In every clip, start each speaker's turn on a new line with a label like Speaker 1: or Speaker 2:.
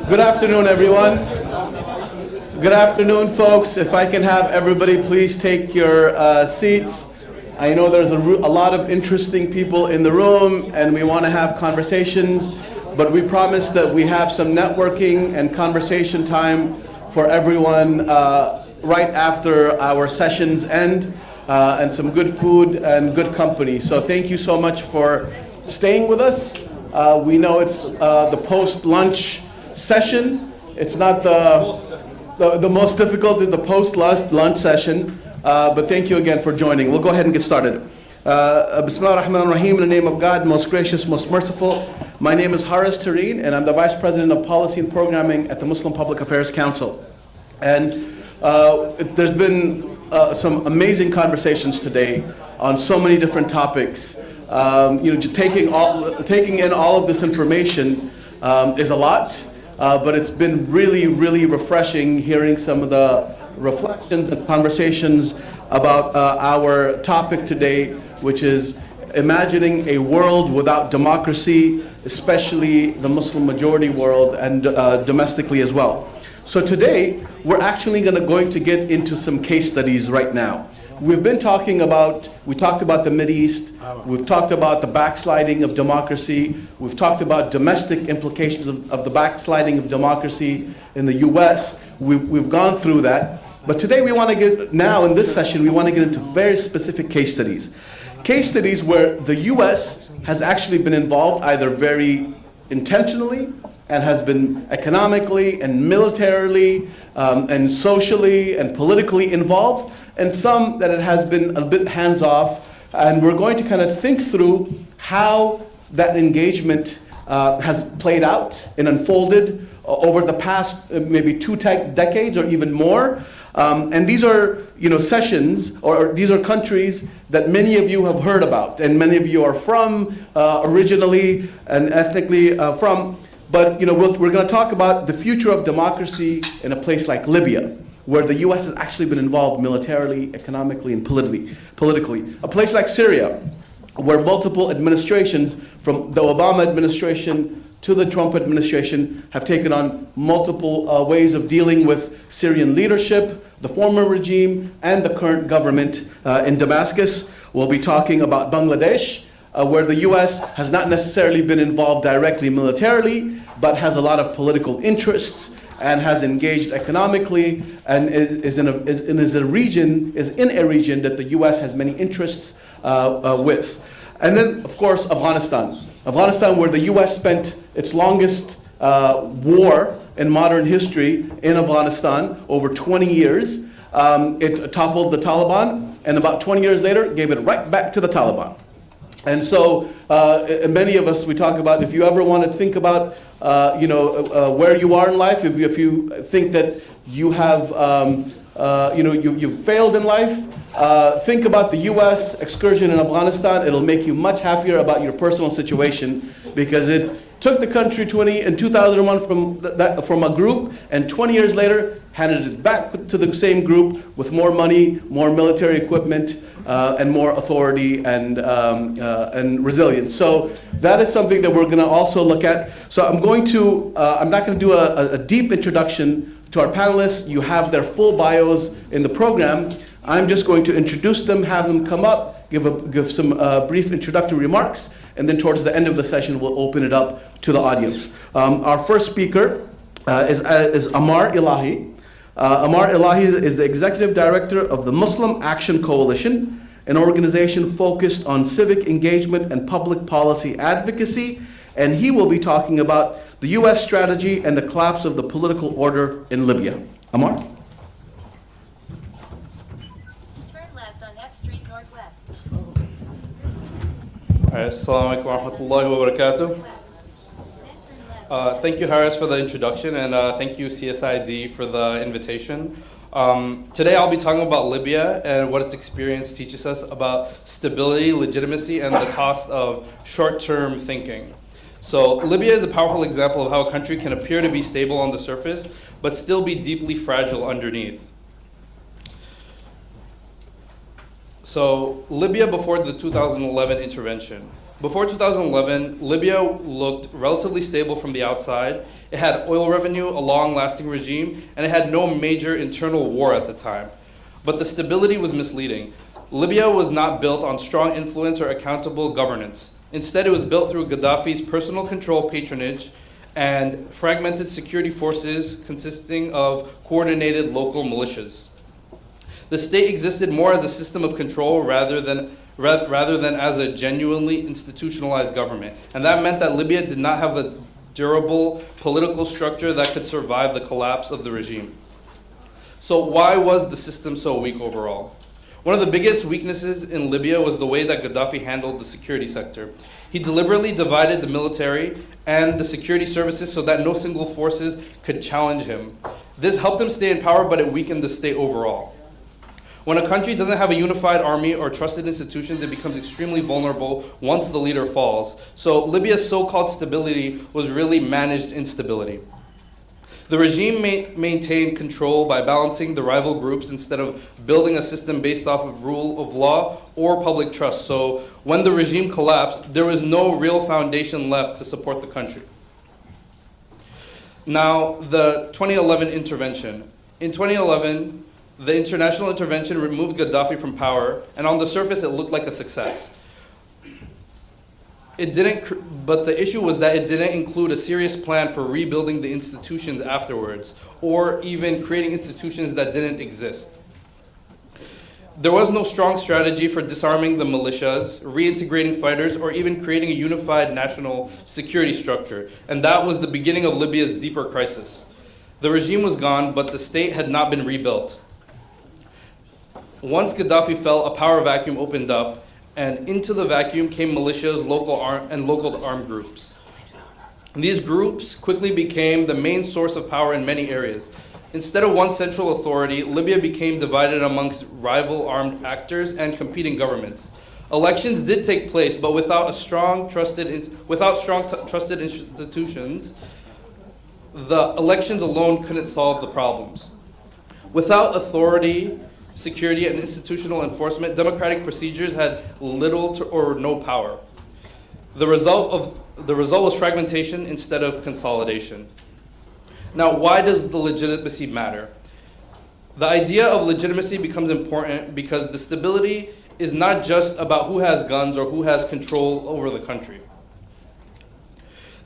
Speaker 1: Good afternoon, everyone. Good afternoon, folks. If I can have everybody please take your seats. I know there's a lot of interesting people in the room and we want to have conversations, but we promise that we have some networking and conversation time for everyone right after our sessions end, and some good food and good company. So thank you so much for staying with us. We know it's the post-lunch session. It's not the most difficult is the post-lunch session, but thank you again for joining. We'll go ahead and get started. Bismillah ar-Rahman ar-Rahim, in the name of God, most gracious, most merciful. My name is Haris Tareen, and I'm the Vice President of Policy and Programming at the Muslim Public Affairs Council. And there's been some amazing conversations today on so many different topics. Just taking in all of this information is a lot, but it's been really, really refreshing hearing some of the reflections and conversations about our topic today, which is imagining a world without democracy, especially the Muslim majority world and domestically as well. So today, we're actually going to get into some case studies right now. We talked about the Mideast, we've talked about the backsliding of democracy, we've talked about domestic implications of the backsliding of democracy in the US. We've gone through that. But today in this session, we want to get into very specific case studies. Case studies where the US has actually been involved either very intentionally and has been economically and militarily and socially and politically involved, and some that it has been a bit hands-off. And we're going to kind of think through how that engagement has played out and unfolded over the past maybe 2 decades or even more. And these are sessions, or these are countries that many of you have heard about and many of you are from originally and ethnically from. But we're going to talk about the future of democracy in a place like Libya, where the US has actually been involved militarily, economically, and politically. A place like Syria, where multiple administrations, from the Obama administration to the Trump administration, have taken on multiple ways of dealing with Syrian leadership, the former regime, and the current government in Damascus. We'll be talking about Bangladesh, where the US has not necessarily been involved directly militarily, but has a lot of political interests and has engaged economically and is in a region that the US has many interests with. And then, of course, Afghanistan, where the US spent its longest war in modern history in Afghanistan, over 20 years. It toppled the Taliban, and about 20 years later, gave it right back to the Taliban. And so many of us, we talk about, if you ever want to think about where you are in life, if you think that you have, you've failed in life, think about the US excursion in Afghanistan. It'll make you much happier about your personal situation, because it took the country in 2001 from a group, and 20 years later handed it back to the same group with more money, more military equipment, and more authority and resilience. So that is something that we're going to also look at. So I'm not going to do a deep introduction to our panelists. You have their full bios in the program. I'm just going to introduce them, have them come up, give some brief introductory remarks, and then towards the end of the session, we'll open it up to the audience. Our first speaker is Ammar Elahi. Ammar Elahi is the Executive Director of the Muslim Action Coalition, an organization focused on civic engagement and public policy advocacy, and he will be talking about the US strategy and the collapse of the political order in Libya. Ammar?
Speaker 2: Turn left on F Street Northwest.
Speaker 3: Assalamu alaikum wa rahmatullahi wa barakatuh. Thank you, Haris, for the introduction, and thank you, CSID, for the invitation. Today I'll be talking about Libya and what its experience teaches us about stability, legitimacy, and the cost of short-term thinking. So Libya is a powerful example of how a country can appear to be stable on the surface, but still be deeply fragile underneath. So Libya before the 2011 intervention. Before 2011, Libya looked relatively stable from the outside. It had oil revenue, a long-lasting regime, and it had no major internal war at the time. But the stability was misleading. Libya was not built on strong influence or accountable governance. Instead, it was built through Gaddafi's personal control patronage and fragmented security forces consisting of coordinated local militias. The state existed more as a system of control rather than as a genuinely institutionalized government. And that meant that Libya did not have a durable political structure that could survive the collapse of the regime. So why was the system so weak overall? One of the biggest weaknesses in Libya was the way that Gaddafi handled the security sector. He deliberately divided the military and the security services so that no single forces could challenge him. This helped him stay in power, but it weakened the state overall. When a country doesn't have a unified army or trusted institutions, it becomes extremely vulnerable once the leader falls. So Libya's so-called stability was really managed instability. The regime maintained control by balancing the rival groups instead of building a system based off of rule of law or public trust. So when the regime collapsed, there was no real foundation left to support the country. Now, the 2011 intervention. In 2011, the international intervention removed Gaddafi from power, and on the surface, it looked like a success. But the issue was that it didn't include a serious plan for rebuilding the institutions afterwards, or even creating institutions that didn't exist. There was no strong strategy for disarming the militias, reintegrating fighters, or even creating a unified national security structure. And that was the beginning of Libya's deeper crisis. The regime was gone, but the state had not been rebuilt. Once Gaddafi fell, a power vacuum opened up, and into the vacuum came militias, local armed groups. These groups quickly became the main source of power in many areas. Instead of one central authority, Libya became divided amongst rival armed actors and competing governments. Elections did take place, but without strong trusted institutions, the elections alone couldn't solve the problems. Without authority, security, and institutional enforcement, democratic procedures had little or no power. The result was fragmentation instead of consolidation. Now, why does the legitimacy matter? The idea of legitimacy becomes important because the stability is not just about who has guns or who has control over the country.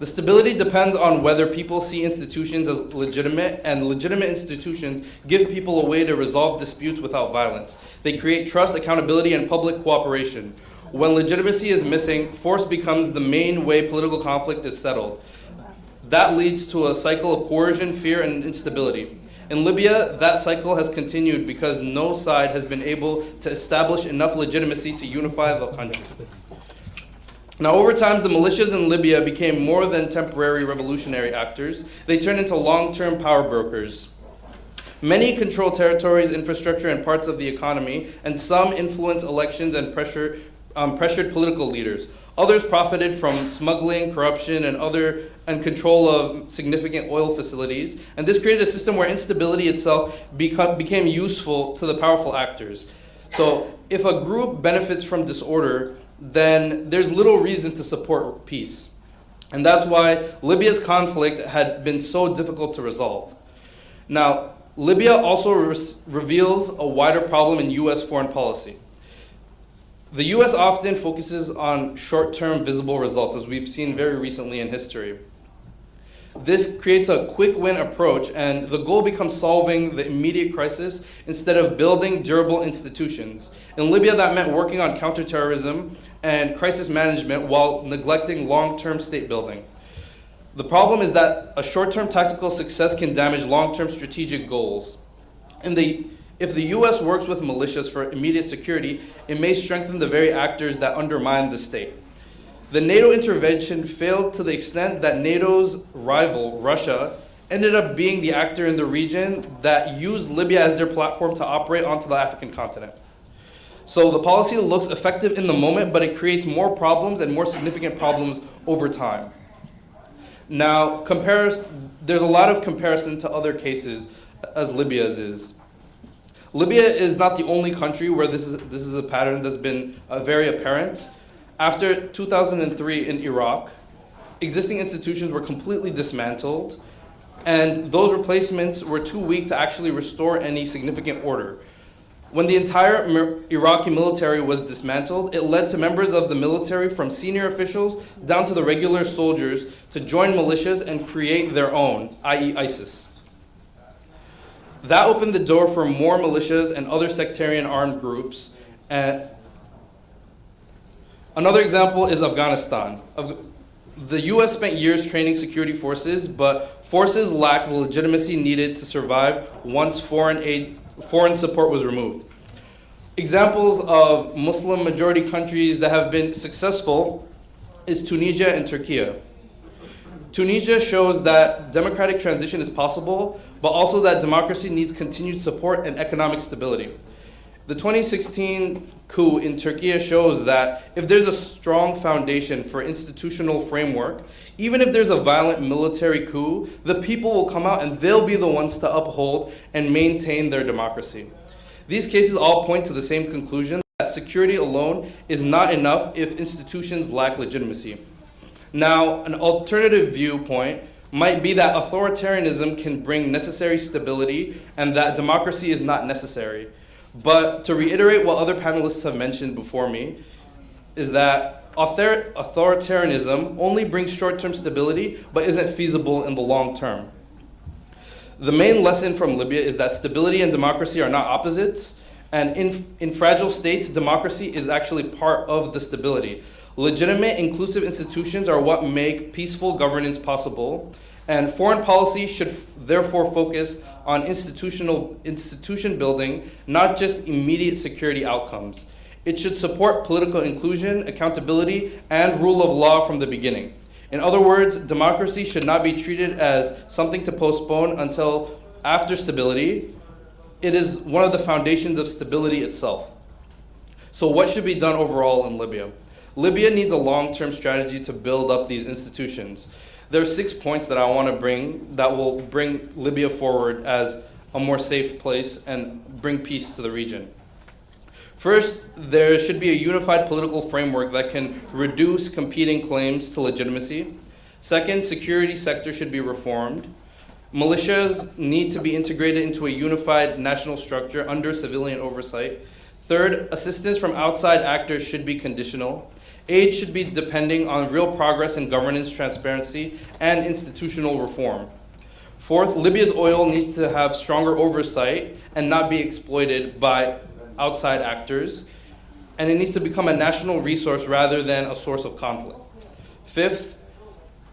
Speaker 3: The stability depends on whether people see institutions as legitimate, and legitimate institutions give people a way to resolve disputes without violence. They create trust, accountability, and public cooperation. When legitimacy is missing, force becomes the main way political conflict is settled. That leads to a cycle of coercion, fear, and instability. In Libya, that cycle has continued because no side has been able to establish enough legitimacy to unify the country. Now, over time, the militias in Libya became more than temporary revolutionary actors. They turned into long-term power brokers. Many control territories, infrastructure, and parts of the economy, and some influenced elections and pressured political leaders. Others profited from smuggling, corruption, and control of significant oil facilities. And this created a system where instability itself became useful to the powerful actors. So if a group benefits from disorder, then there's little reason to support peace. And that's why Libya's conflict had been so difficult to resolve. Now, Libya also reveals a wider problem in U.S. foreign policy. The U.S. often focuses on short-term visible results, as we've seen very recently in history. This creates a quick-win approach, and the goal becomes solving the immediate crisis instead of building durable institutions. In Libya, that meant working on counterterrorism and crisis management while neglecting long-term state building. The problem is that a short-term tactical success can damage long-term strategic goals. If the U.S. works with militias for immediate security, it may strengthen the very actors that undermine the state. The NATO intervention failed to the extent that NATO's rival, Russia, ended up being the actor in the region that used Libya as their platform to operate onto the African continent. So the policy looks effective in the moment, but it creates more problems and more significant problems over time. Now, there's a lot of comparison to other cases as Libya's is. Libya is not the only country where this is a pattern that's been very apparent. After 2003 in Iraq, existing institutions were completely dismantled, and those replacements were too weak to actually restore any significant order. When the entire Iraqi military was dismantled, it led to members of the military, from senior officials down to the regular soldiers, to join militias and create their own, i.e. ISIS. That opened the door for more militias and other sectarian armed groups. And another example is Afghanistan. The US spent years training security forces, but forces lacked the legitimacy needed to survive once foreign support was removed. Examples of Muslim majority countries that have been successful is Tunisia and Turkey. Tunisia shows that democratic transition is possible, but also that democracy needs continued support and economic stability. The 2016 coup in Turkey shows that if there's a strong foundation for institutional framework, even if there's a violent military coup, the people will come out and they'll be the ones to uphold and maintain their democracy. These cases all point to the same conclusion, that security alone is not enough if institutions lack legitimacy. Now, an alternative viewpoint might be that authoritarianism can bring necessary stability and that democracy is not necessary. But to reiterate what other panelists have mentioned before me, is that authoritarianism only brings short-term stability, but isn't feasible in the long term. The main lesson from Libya is that stability and democracy are not opposites, and in fragile states, democracy is actually part of the stability. Legitimate, inclusive institutions are what make peaceful governance possible, and foreign policy should therefore focus on institution building, not just immediate security outcomes. It should support political inclusion, accountability, and rule of law from the beginning. In other words, democracy should not be treated as something to postpone until after stability. It is one of the foundations of stability itself. So what should be done overall in Libya? Libya needs a long-term strategy to build up these institutions. There are 6 points that I want to bring that will bring Libya forward as a more safe place and bring peace to the region. First, there should be a unified political framework that can reduce competing claims to legitimacy. Second, security sector should be reformed. Militias need to be integrated into a unified national structure under civilian oversight. Third, assistance from outside actors should be conditional. Aid should be depending on real progress in governance, transparency, and institutional reform. Fourth, Libya's oil needs to have stronger oversight and not be exploited by outside actors, and it needs to become a national resource rather than a source of conflict. Fifth,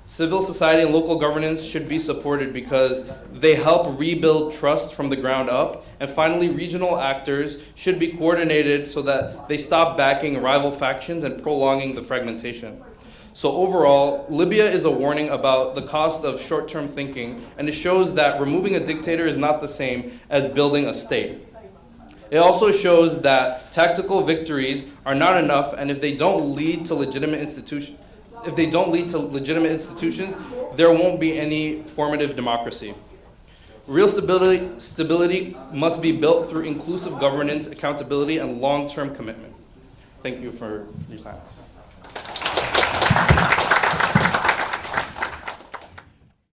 Speaker 3: civil society and local governance should be supported because they help rebuild trust from the ground up. And finally, regional actors should be coordinated so that they stop backing rival factions and prolonging the fragmentation. So overall, Libya is a warning about the cost of short-term thinking, and it shows that removing a dictator is not the same as building a state. It also shows that tactical victories are not enough, and if they don't lead to legitimate institutions, there won't be any formative democracy. Real stability must be built through inclusive governance, accountability, and long-term commitment. Thank you for your time.